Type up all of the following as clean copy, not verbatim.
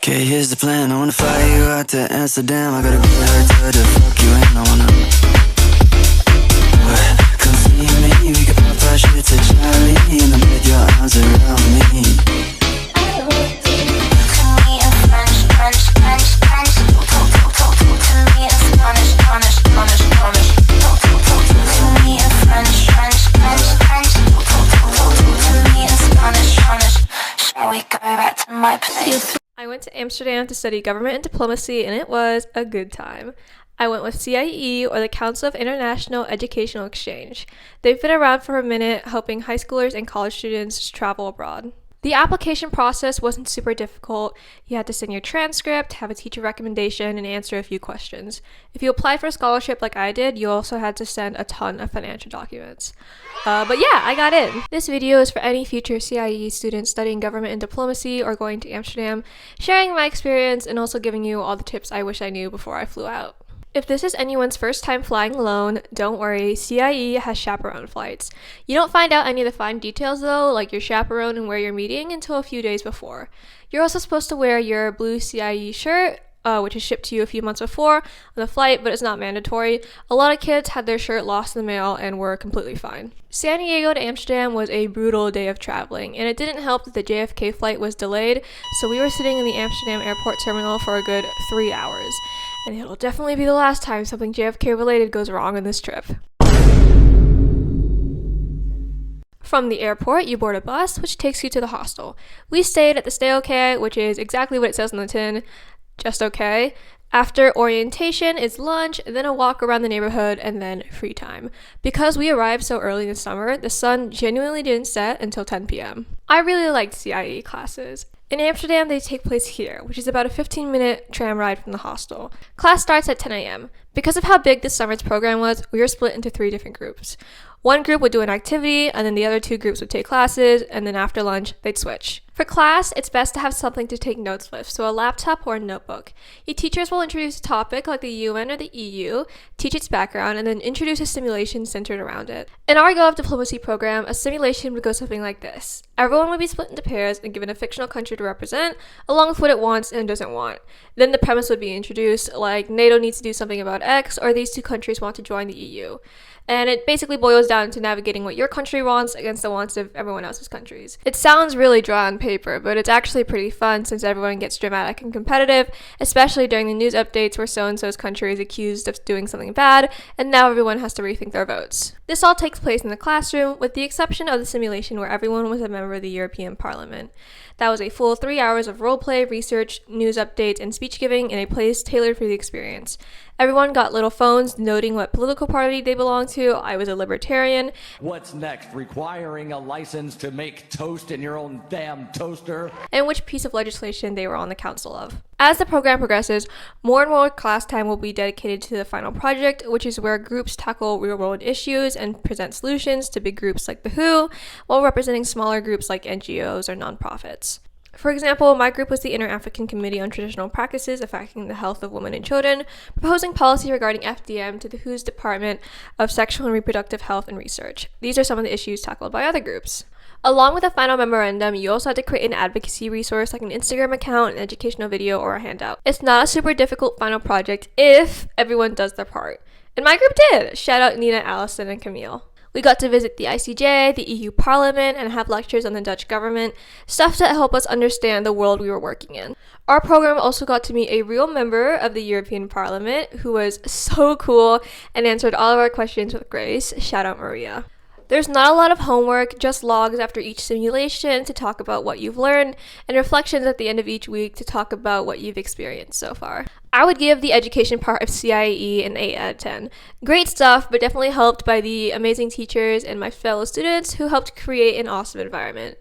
Okay, here's the plan. I wanna fly you out to Amsterdam. I gotta get her to fuck you and I wanna come see me. We can pop our shit to Charlie and then put your arms around me. I went to Amsterdam to study government and diplomacy, and it was a good time. I went with CIE, or the Council of International Educational Exchange. They've been around for a minute, helping high schoolers and college students travel abroad. The application process wasn't super difficult. You had to send your transcript, have a teacher recommendation, and answer a few questions. If you applied for a scholarship like I did, you also had to send a ton of financial documents. But yeah, I got in. This video is for any future CIE students studying government and diplomacy or going to Amsterdam, sharing my experience and also giving you all the tips I wish I knew before I flew out. If this is anyone's first time flying alone, don't worry, CIE has chaperone flights. You don't find out any of the fine details though, like your chaperone and where you're meeting, until a few days before. You're also supposed to wear your blue CIE shirt, which is shipped to you a few months before on the flight, but it's not mandatory. A lot of kids had their shirt lost in the mail and were completely fine. San Diego to Amsterdam was a brutal day of traveling, and it didn't help that the JFK flight was delayed, so we were sitting in the Amsterdam airport terminal for a good 3 hours. And it'll definitely be the last time something JFK related goes wrong on this trip. From the airport, you board a bus, which takes you to the hostel. We stayed at the Stay Okay, which is exactly what it says on the tin, just okay. After orientation is lunch, then a walk around the neighborhood, and then free time. Because we arrived so early in the summer, the sun genuinely didn't set until 10 p.m. I really liked CIE classes. In Amsterdam, they take place here, which is about a 15-minute tram ride from the hostel. Class starts at 10 a.m. Because of how big this summer's program was, we were split into 3 different groups. One group would do an activity, and then the other 2 groups would take classes, and then after lunch, they'd switch. For class, it's best to have something to take notes with, so a laptop or a notebook. Your teachers will introduce a topic like the UN or the EU, teach its background, and then introduce a simulation centered around it. In our Gov Diplomacy program, a simulation would go something like this. Everyone would be split into pairs and given a fictional country to represent, along with what it wants and doesn't want. Then the premise would be introduced, like NATO needs to do something about X, or these 2 countries want to join the EU. And it basically boils down to navigating what your country wants against the wants of everyone else's countries. It sounds really dry on paper, but it's actually pretty fun since everyone gets dramatic and competitive, especially during the news updates where so-and-so's country is accused of doing something bad, and now everyone has to rethink their votes. This all takes place in the classroom, with the exception of the simulation where everyone was a member of the European Parliament. That was a full 3 hours of roleplay, research, news updates, and speech giving in a place tailored for the experience. Everyone got little phones noting what political party they belonged to. I was a libertarian. What's next? Requiring a license to make toast in your own damn toaster? And which piece of legislation they were on the council of. As the program progresses, more and more class time will be dedicated to the final project, which is where groups tackle real-world issues and present solutions to big groups like the WHO, while representing smaller groups like NGOs or nonprofits. For example, my group was the Inter-African Committee on Traditional Practices Affecting the Health of Women and Children, proposing policy regarding FDM to the WHO's Department of Sexual and Reproductive Health and Research. These are some of the issues tackled by other groups. Along with the final memorandum, you also had to create an advocacy resource like an Instagram account, an educational video, or a handout. It's not a super difficult final project if everyone does their part. And my group did! Shout out Nina, Allison, and Camille. We got to visit the ICJ, the EU Parliament, and have lectures on the Dutch government, stuff to help us understand the world we were working in. Our program also got to meet a real member of the European Parliament who was so cool and answered all of our questions with grace. Shout out Maria. There's not a lot of homework, just logs after each simulation to talk about what you've learned, and reflections at the end of each week to talk about what you've experienced so far. I would give the education part of CIE an 8 out of 10. Great stuff, but definitely helped by the amazing teachers and my fellow students who helped create an awesome environment.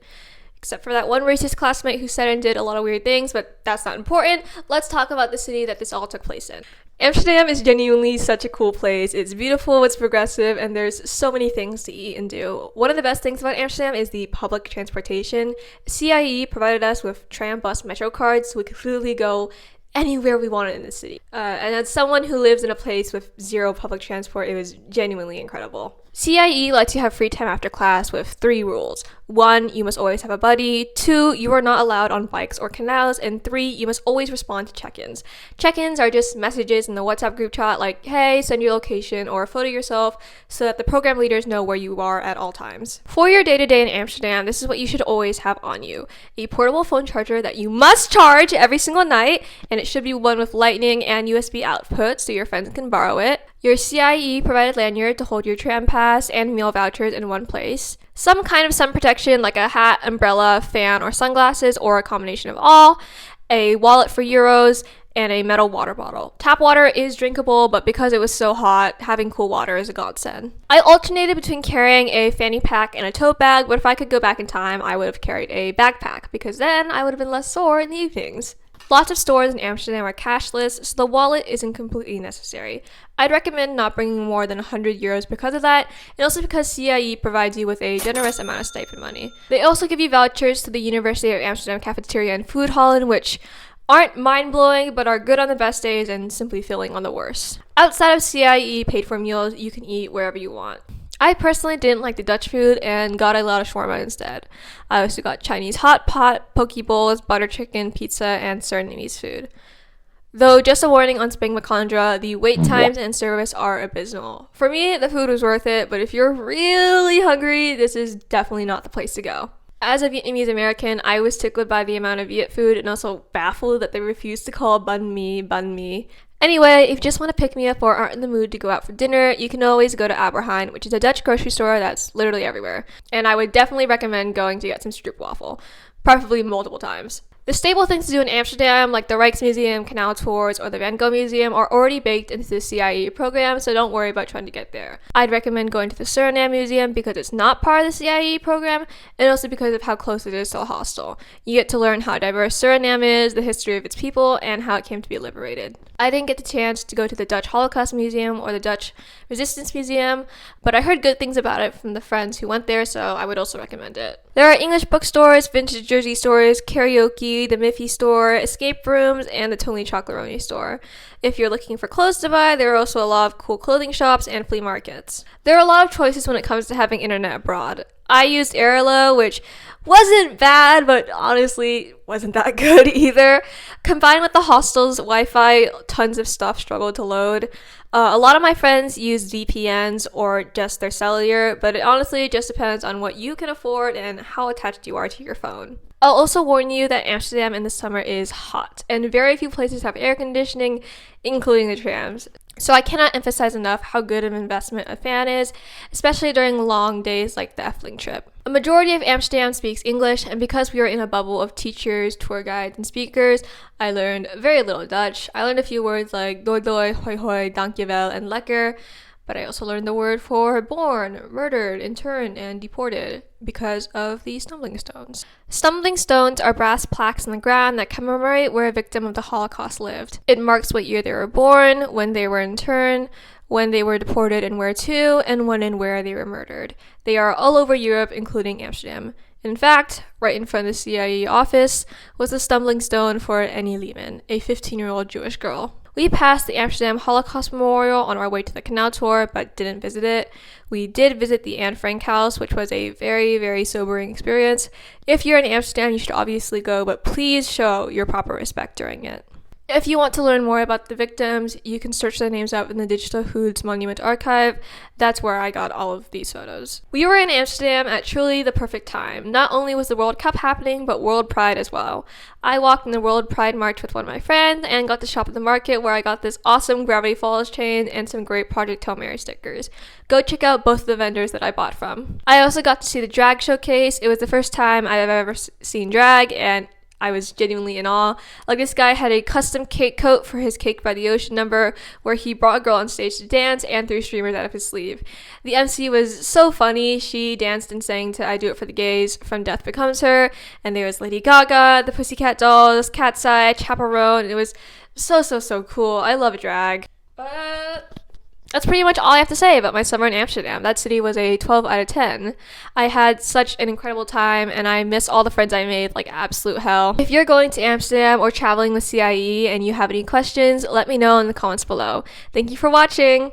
Except for that one racist classmate who said and did a lot of weird things, but that's not important. Let's talk about the city that this all took place in. Amsterdam is genuinely such a cool place. It's beautiful, it's progressive, and there's so many things to eat and do. One of the best things about Amsterdam is the public transportation. CIE provided us with tram, bus, metro cards, so we could literally go anywhere we wanted in the city. And as someone who lives in a place with 0 public transport, it was genuinely incredible. CIE lets you have free time after class with 3 rules. 1, you must always have a buddy. 2, you are not allowed on bikes or canals. And 3, you must always respond to check-ins. Check-ins are just messages in the WhatsApp group chat like, hey, send your location or a photo of yourself so that the program leaders know where you are at all times. For your day-to-day in Amsterdam, this is what you should always have on you. A portable phone charger that you must charge every single night, and it should be one with lightning and USB output so your friends can borrow it. Your CIE provided lanyard to hold your tram pass and meal vouchers in one place. Some kind of sun protection like a hat, umbrella, fan, or sunglasses, or a combination of all. A wallet for euros, and a metal water bottle. Tap water is drinkable, but because it was so hot, having cool water is a godsend. I alternated between carrying a fanny pack and a tote bag, but if I could go back in time, I would have carried a backpack, because then I would have been less sore in the evenings. Lots of stores in Amsterdam are cashless, so the wallet isn't completely necessary. I'd recommend not bringing more than 100 euros because of that, and also because CIE provides you with a generous amount of stipend money. They also give you vouchers to the University of Amsterdam cafeteria and food hall, in which aren't mind-blowing, but are good on the best days and simply filling on the worst. Outside of CIE paid for meals, you can eat wherever you want. I personally didn't like the Dutch food and got a lot of shawarma instead. I also got Chinese hot pot, poke bowls, butter chicken, pizza, and Surinamese food. Though, just a warning on Spang Macondra, the wait times and service are abysmal. For me, the food was worth it, but if you're really hungry, this is definitely not the place to go. As a Vietnamese American, I was tickled by the amount of Viet food and also baffled that they refused to call banh mi. Anyway, if you just want to pick me up or aren't in the mood to go out for dinner, you can always go to Aberheijn, which is a Dutch grocery store that's literally everywhere. And I would definitely recommend going to get some stroopwafel, preferably multiple times. The staple things to do in Amsterdam, like the Rijksmuseum, canal tours, or the Van Gogh Museum, are already baked into the CIE program, so don't worry about trying to get there. I'd recommend going to the Suriname Museum because it's not part of the CIE program, and also because of how close it is to a hostel. You get to learn how diverse Suriname is, the history of its people, and how it came to be liberated. I didn't get the chance to go to the Dutch Holocaust Museum or the Dutch Resistance Museum, but I heard good things about it from the friends who went there, so I would also recommend it. There are English bookstores, vintage jersey stores, karaoke, the Miffy store, escape rooms, and the Tony Chocolaroni store. If you're looking for clothes to buy, there are also a lot of cool clothing shops and flea markets. There are a lot of choices when it comes to having internet abroad. I used Airlo, which wasn't bad, but honestly wasn't that good either. Combined with the hostel's Wi-Fi, tons of stuff struggled to load. A lot of my friends use VPNs or just their cellular, but it honestly just depends on what you can afford and how attached you are to your phone. I'll also warn you that Amsterdam in the summer is hot, and very few places have air conditioning, including the trams. So I cannot emphasize enough how good of an investment a fan is, especially during long days like the Efteling trip. A majority of Amsterdam speaks English, and because we are in a bubble of teachers, tour guides, and speakers, I learned very little Dutch. I learned a few words like doi doi, hoi hoi, dankjewel, and lekker, but I also learned the word for born, murdered, interned, and deported because of the stumbling stones. Stumbling stones are brass plaques on the ground that commemorate where a victim of the Holocaust lived. It marks what year they were born, when they were interned, when they were deported and where to, and when and where they were murdered. They are all over Europe, including Amsterdam. In fact, right in front of the CIE office was a stumbling stone for Annie Lehman, a 15-year-old Jewish girl. We passed the Amsterdam Holocaust Memorial on our way to the canal tour, but didn't visit it. We did visit the Anne Frank house, which was a very, very sobering experience. If you're in Amsterdam, you should obviously go, but please show your proper respect during it. If you want to learn more about the victims, you can search their names up in the Digital Hoods Monument Archive. That's where I got all of these photos. We were in Amsterdam at truly the perfect time. Not only was the World Cup happening, but World Pride as well. I walked in the World Pride March with one of my friends and got to shop at the market where I got this awesome Gravity Falls chain and some great Project Hail Mary stickers. Go check out both of the vendors that I bought from. I also got to see the drag showcase. It was the first time I've ever seen drag, and I was genuinely in awe. Like, this guy had a custom cake coat for his Cake by the Ocean number where he brought a girl on stage to dance and threw streamers out of his sleeve. The MC was so funny. She danced and sang to I Do It For The Gays from Death Becomes Her, and there was Lady Gaga, the Pussycat Dolls, Cat's Eye, Chaperone. It was so cool. I love drag. But that's pretty much all I have to say about my summer in Amsterdam. That city was a 12 out of 10. I had such an incredible time, and I miss all the friends I made like absolute hell. If you're going to Amsterdam or traveling with CIE and you have any questions, let me know in the comments below. Thank you for watching!